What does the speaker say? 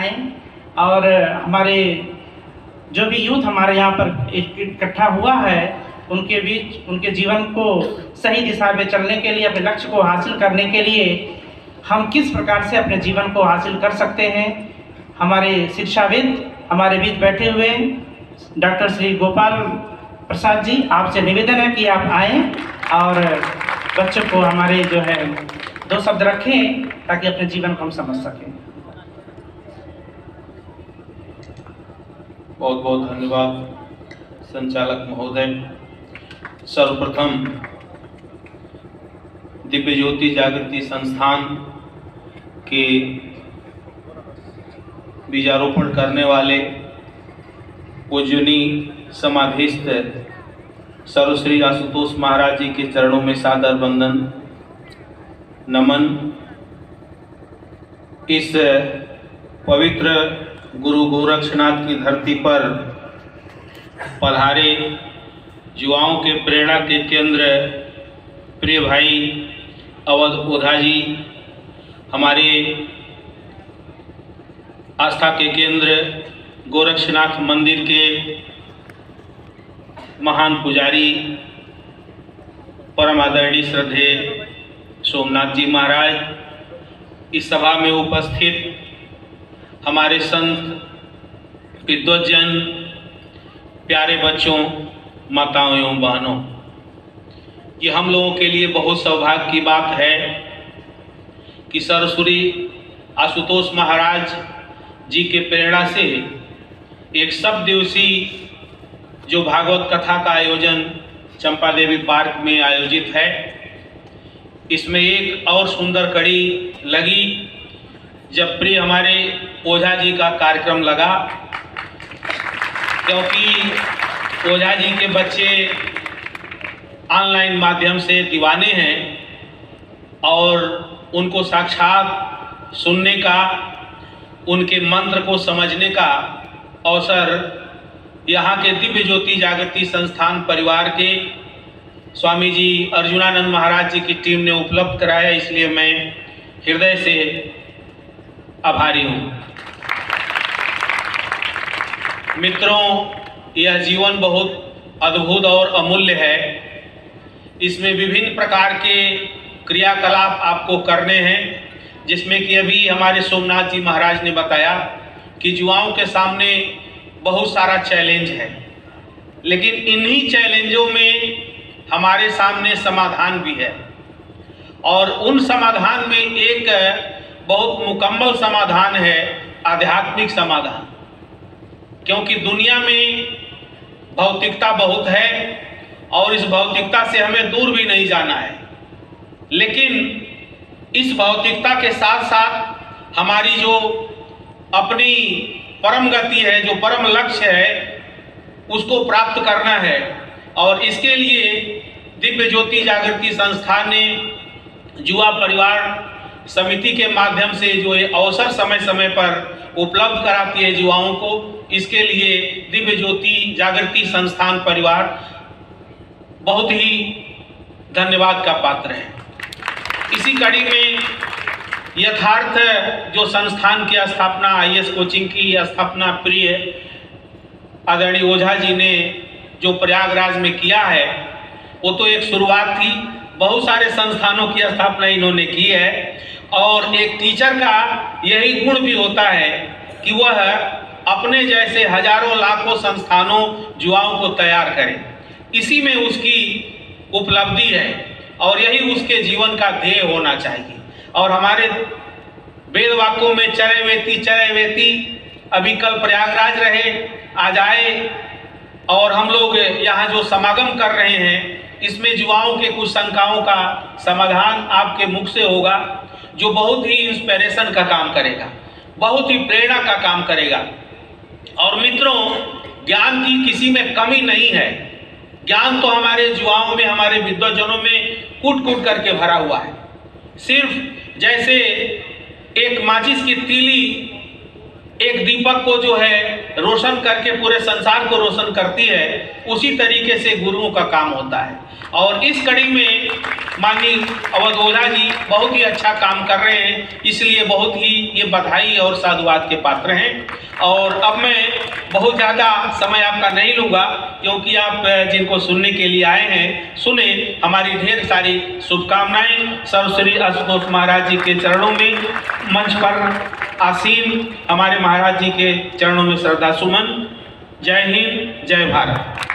आए और हमारे जो भी यूथ हमारे यहाँ पर इकट्ठा हुआ है उनके बीच उनके जीवन को सही दिशा में चलने के लिए, अपने लक्ष्य को हासिल करने के लिए हम किस प्रकार से अपने जीवन को हासिल कर सकते हैं, हमारे शिक्षाविद हमारे बीच बैठे हुए डॉक्टर श्री गोपाल प्रसाद जी, आपसे निवेदन है कि आप आएँ और बच्चों को हमारे जो है 2 शब्द रखें ताकि अपने जीवन को हम समझ सकें। बहुत बहुत धन्यवाद संचालक महोदय। सर्वप्रथम दिव्य ज्योति जागृति संस्थान के बीजारोपण करने वाले पूजनीय समाधिस्थ सर्वश्री आशुतोष महाराज जी के चरणों में सादर वंदन नमन। इस पवित्र गुरु गोरक्षनाथ की धरती पर पधारे युवाओं के प्रेरणा के केंद्र प्रिय भाई अवध ओझा जी, हमारे आस्था के केंद्र गोरक्षनाथ मंदिर के महान पुजारी परम आदरणीय श्रद्धेय सोमनाथ जी महाराज, इस सभा में उपस्थित हमारे संत विद्वज्जन, प्यारे बच्चों, माताओं एवं बहनों, ये हम लोगों के लिए बहुत सौभाग्य की बात है कि सर्वश्री आशुतोष महाराज जी के प्रेरणा से एक सब दिवसीय जो भागवत कथा का आयोजन चंपा देवी पार्क में आयोजित है, इसमें एक और सुंदर कड़ी लगी जब प्रिय हमारे ओझा जी का कार्यक्रम लगा, क्योंकि ओझा जी के बच्चे ऑनलाइन माध्यम से दीवाने हैं और उनको साक्षात सुनने का, उनके मंत्र को समझने का अवसर यहाँ के दिव्य ज्योति जागृति संस्थान परिवार के स्वामी जी अर्जुनानंद महाराज जी की टीम ने उपलब्ध कराया, इसलिए मैं हृदय से आभारी हूँ। मित्रों, यह जीवन बहुत अद्भुत और अमूल्य है। इसमें विभिन्न प्रकार के क्रियाकलाप आपको करने हैं, जिसमें कि अभी हमारे सोमनाथ जी महाराज ने बताया कि युवाओं के सामने बहुत सारा चैलेंज है, लेकिन इन्हीं चैलेंजों में हमारे सामने समाधान भी है और उन समाधान में एक बहुत मुकम्मल समाधान है आध्यात्मिक समाधान, क्योंकि दुनिया में भौतिकता बहुत है और इस भौतिकता से हमें दूर भी नहीं जाना है, लेकिन इस भौतिकता के साथ साथ हमारी जो अपनी परम गति है, जो परम लक्ष्य है, उसको प्राप्त करना है। और इसके लिए दिव्य ज्योति जागृति संस्थान ने युवा परिवार समिति के माध्यम से जो ये अवसर समय समय पर उपलब्ध कराती है युवाओं को, इसके लिए दिव्य ज्योति जागृति संस्थान परिवार बहुत ही धन्यवाद का पात्र है। इसी कड़ी में यथार्थ जो संस्थान की स्थापना, IAS कोचिंग की स्थापना प्रिय आदरणीय ओझा जी ने जो प्रयागराज में किया है, वो तो एक शुरुआत थी। बहुत सारे संस्थानों की स्थापना इन्होंने की है और एक टीचर का यही गुण भी होता है कि वह अपने जैसे हजारों लाखों संस्थानों युवाओं को तैयार करे। इसी में उसकी उपलब्धि है और यही उसके जीवन का ध्येय होना चाहिए। और हमारे वेद वाक्यों में चरे वेती अभी कल प्रयागराज रहे, आज आए और हम लोग यहाँ जो समागम कर रहे हैं, इसमें युवाओं के कुछ शंकाओं का समाधान आपके मुख से होगा, जो बहुत ही इंस्पिरेशन का काम करेगा, बहुत ही प्रेरणा का काम करेगा। और मित्रों, ज्ञान की किसी में कमी नहीं है। ज्ञान तो हमारे युवाओं में, हमारे विद्वज्जनों में कूट कूट करके भरा हुआ है। सिर्फ जैसे एक माचिस की तीली एक दीपक को जो है रोशन करके पूरे संसार को रोशन करती है, उसी तरीके से गुरुओं का काम होता है। और इस कड़ी में माननीय अवध ओझा जी बहुत ही अच्छा काम कर रहे हैं, इसलिए बहुत ही ये बधाई और साधुवाद के पात्र हैं। और अब मैं बहुत ज़्यादा समय आपका नहीं लूँगा, क्योंकि आप जिनको सुनने के लिए आए हैं सुने। हमारी ढेर सारी शुभकामनाएं सर्वश्री आशुतोष महाराज जी के चरणों में, मंच पर आसीन हमारे महाराज जी के चरणों में श्रद्धा सुमन। जय हिंद, जय भारत।